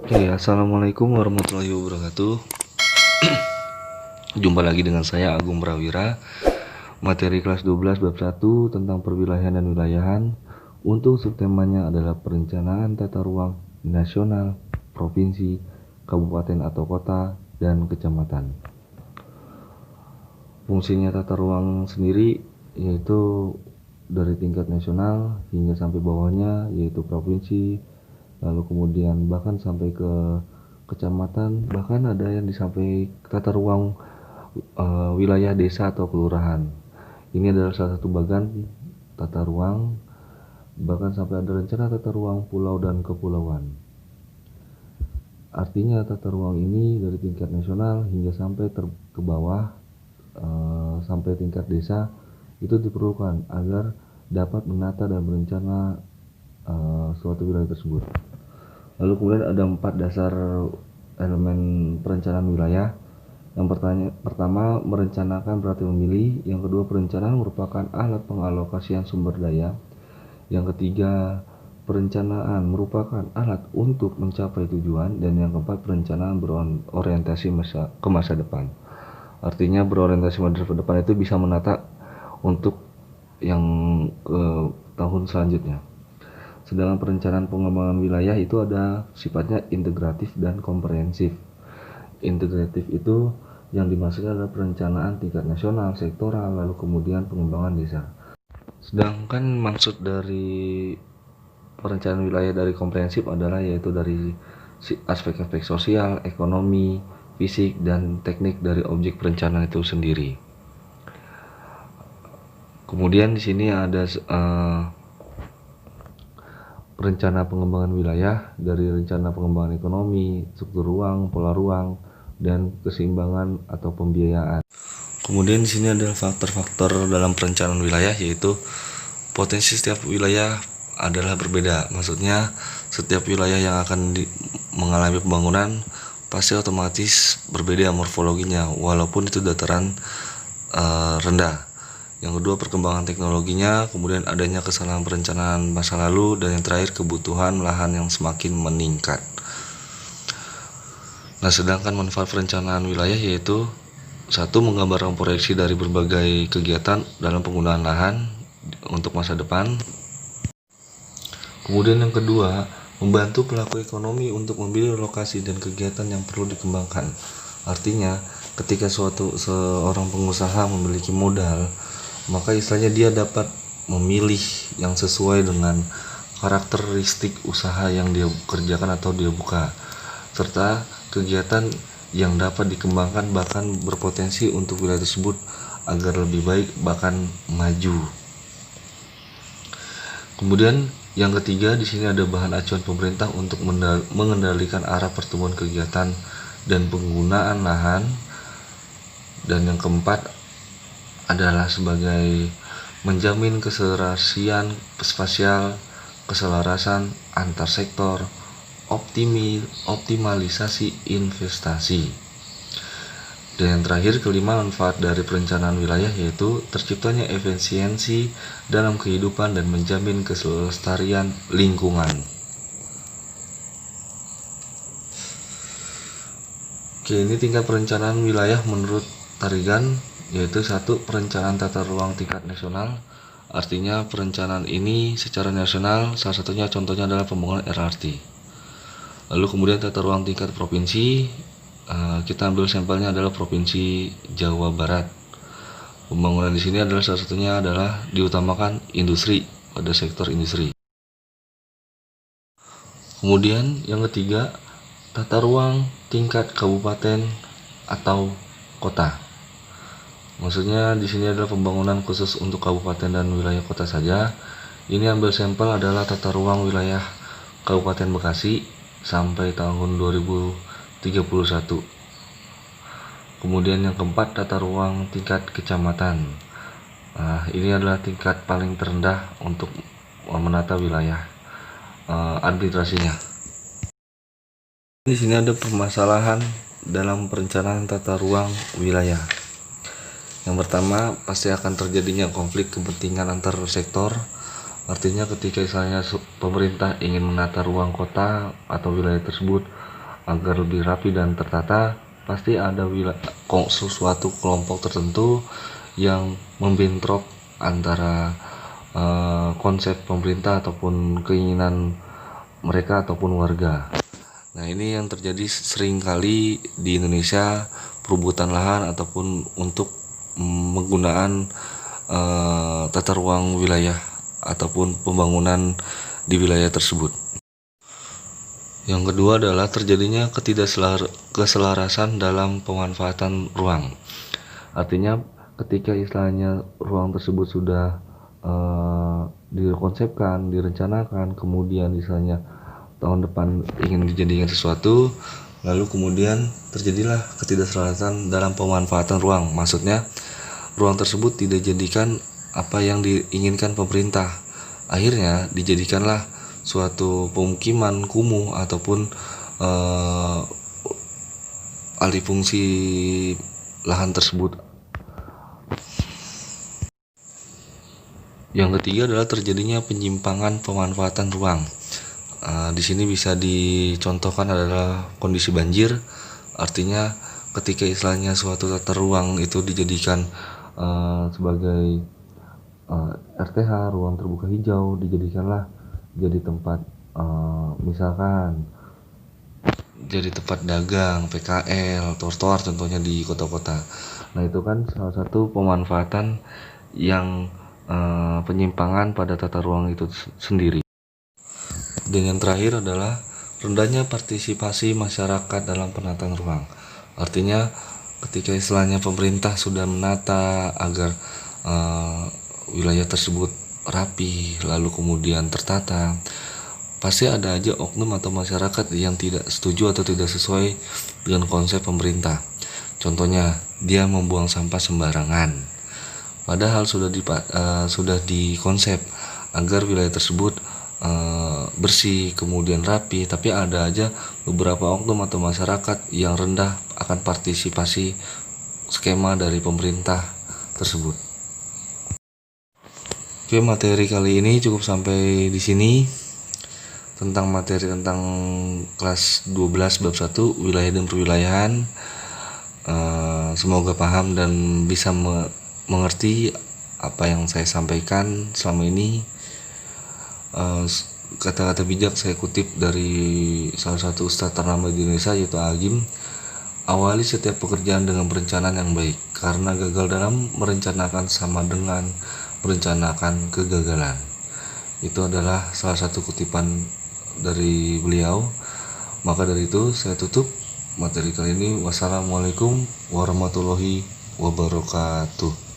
Oke, assalamualaikum warahmatullahi wabarakatuh. Jumpa lagi dengan saya Agung Prawira. Materi kelas 12 bab 1 tentang perwilayahan dan wilayahan. Untuk subtemanya adalah perencanaan tata ruang nasional, provinsi, kabupaten atau kota, dan kecamatan. Fungsinya tata ruang sendiri yaitu dari tingkat nasional hingga sampai bawahnya yaitu provinsi, lalu kemudian bahkan sampai ke kecamatan, bahkan ada yang sampai tata ruang wilayah desa atau kelurahan. Ini adalah salah satu bagian tata ruang, bahkan sampai ada rencana tata ruang pulau dan kepulauan. Artinya tata ruang ini dari tingkat nasional hingga sampai ke bawah, sampai tingkat desa itu diperlukan agar dapat menata dan berencana suatu wilayah tersebut. Lalu kemudian ada 4 dasar elemen perencanaan wilayah. Yang pertama, merencanakan berarti memilih. Yang kedua, perencanaan merupakan alat pengalokasian sumber daya. Yang ketiga, perencanaan merupakan alat untuk mencapai tujuan. Dan yang keempat, perencanaan berorientasi ke masa depan. Artinya berorientasi masa depan itu bisa menata untuk yang tahun selanjutnya. Sedangkan perencanaan pengembangan wilayah itu ada sifatnya integratif dan komprehensif. Integratif itu yang dimaksudkan adalah perencanaan tingkat nasional, sektoral, lalu kemudian pengembangan desa. Sedangkan maksud dari perencanaan wilayah dari komprehensif adalah yaitu dari aspek-aspek sosial, ekonomi, fisik, dan teknik dari objek perencanaan itu sendiri. Kemudian di sini ada rencana pengembangan wilayah dari rencana pengembangan ekonomi, struktur ruang, pola ruang, dan keseimbangan atau pembiayaan. Kemudian di sini ada faktor-faktor dalam perencanaan wilayah, yaitu potensi setiap wilayah adalah berbeda. Maksudnya setiap wilayah yang akan mengalami pembangunan pasti otomatis berbeda morfologinya, walaupun itu dataran rendah. Yang kedua, perkembangan teknologinya, kemudian adanya kesalahan perencanaan masa lalu, dan yang terakhir kebutuhan lahan yang semakin meningkat. Nah, sedangkan manfaat perencanaan wilayah yaitu satu, menggambarkan proyeksi dari berbagai kegiatan dalam penggunaan lahan untuk masa depan. Kemudian yang kedua, membantu pelaku ekonomi untuk memilih lokasi dan kegiatan yang perlu dikembangkan. Artinya, ketika seorang pengusaha memiliki modal, maka istilahnya dia dapat memilih yang sesuai dengan karakteristik usaha yang dia kerjakan atau dia buka, serta kegiatan yang dapat dikembangkan bahkan berpotensi untuk wilayah tersebut agar lebih baik bahkan maju. Kemudian yang ketiga, di sini ada bahan acuan pemerintah untuk mengendalikan arah pertumbuhan kegiatan dan penggunaan lahan. Dan yang keempat adalah sebagai menjamin keserasian spasial, keselarasan antar sektor, optimalisasi investasi. Dan yang terakhir, kelima, manfaat dari perencanaan wilayah yaitu terciptanya efisiensi dalam kehidupan dan menjamin kelestarian lingkungan. Oke, ini tingkat perencanaan wilayah menurut Tarigan, yaitu satu, perencanaan tata ruang tingkat nasional. Artinya perencanaan ini secara nasional, salah satunya contohnya adalah pembangunan LRT. Lalu kemudian tata ruang tingkat provinsi, kita ambil sampelnya adalah provinsi Jawa Barat. Pembangunan di sini adalah salah satunya adalah diutamakan industri pada sektor industri. Kemudian yang ketiga, tata ruang tingkat kabupaten atau kota. Maksudnya di sini adalah pembangunan khusus untuk kabupaten dan wilayah kota saja. Ini ambil sampel adalah tata ruang wilayah Kabupaten Bekasi sampai tahun 2031. Kemudian yang keempat, tata ruang tingkat kecamatan. Ini adalah tingkat paling terendah untuk menata wilayah administrasinya. Di sini ada permasalahan dalam perencanaan tata ruang wilayah. Yang pertama, pasti akan terjadinya konflik kepentingan antar sektor, Artinya ketika misalnya pemerintah ingin menata ruang kota atau wilayah tersebut agar lebih rapi dan tertata, pasti ada suatu kelompok tertentu yang membentrok antara konsep pemerintah ataupun keinginan mereka ataupun warga. Nah, ini yang terjadi sering kali di Indonesia, perebutan lahan ataupun untuk penggunaan tata ruang wilayah ataupun pembangunan di wilayah tersebut. Yang kedua adalah terjadinya keselarasan dalam pemanfaatan ruang. Artinya ketika istilahnya ruang tersebut sudah dikonsepkan, direncanakan, kemudian misalnya tahun depan ingin dijadikan sesuatu, lalu kemudian terjadilah ketidakselarasan dalam pemanfaatan ruang. Maksudnya ruang tersebut tidak dijadikan apa yang diinginkan pemerintah. Akhirnya dijadikanlah suatu pemukiman kumuh ataupun alih fungsi lahan tersebut. Yang ketiga adalah terjadinya penyimpangan pemanfaatan ruang. Di sini bisa dicontohkan adalah kondisi banjir. Artinya ketika istilahnya suatu tata ruang itu dijadikan sebagai RTH, ruang terbuka hijau, dijadikanlah jadi tempat misalkan jadi tempat dagang, PKL, trotoar contohnya di kota-kota. Nah, itu kan salah satu pemanfaatan yang penyimpangan pada tata ruang itu sendiri. Dan yang terakhir adalah rendahnya partisipasi masyarakat dalam penataan ruang. Artinya ketika istilahnya pemerintah sudah menata agar wilayah tersebut rapi, lalu kemudian tertata, pasti ada aja oknum atau masyarakat yang tidak setuju atau tidak sesuai dengan konsep pemerintah. Contohnya, dia membuang sampah sembarangan. Padahal sudah dikonsep agar wilayah tersebut bersih, kemudian rapi, tapi ada aja beberapa oknum atau masyarakat yang rendah akan partisipasi skema dari pemerintah tersebut. Oke, materi kali ini cukup sampai di sini tentang materi tentang kelas 12 bab 1 wilayah dan perwilayahan. Semoga paham dan bisa mengerti apa yang saya sampaikan selama ini. Kata-kata bijak saya kutip dari salah satu ustadz ternama di Indonesia, yaitu Agim. Awali setiap pekerjaan dengan perencanaan yang baik, karena gagal dalam merencanakan sama dengan merencanakan kegagalan. Itu adalah salah satu kutipan dari beliau. Maka dari itu saya tutup materi kali ini. Wassalamualaikum warahmatullahi wabarakatuh.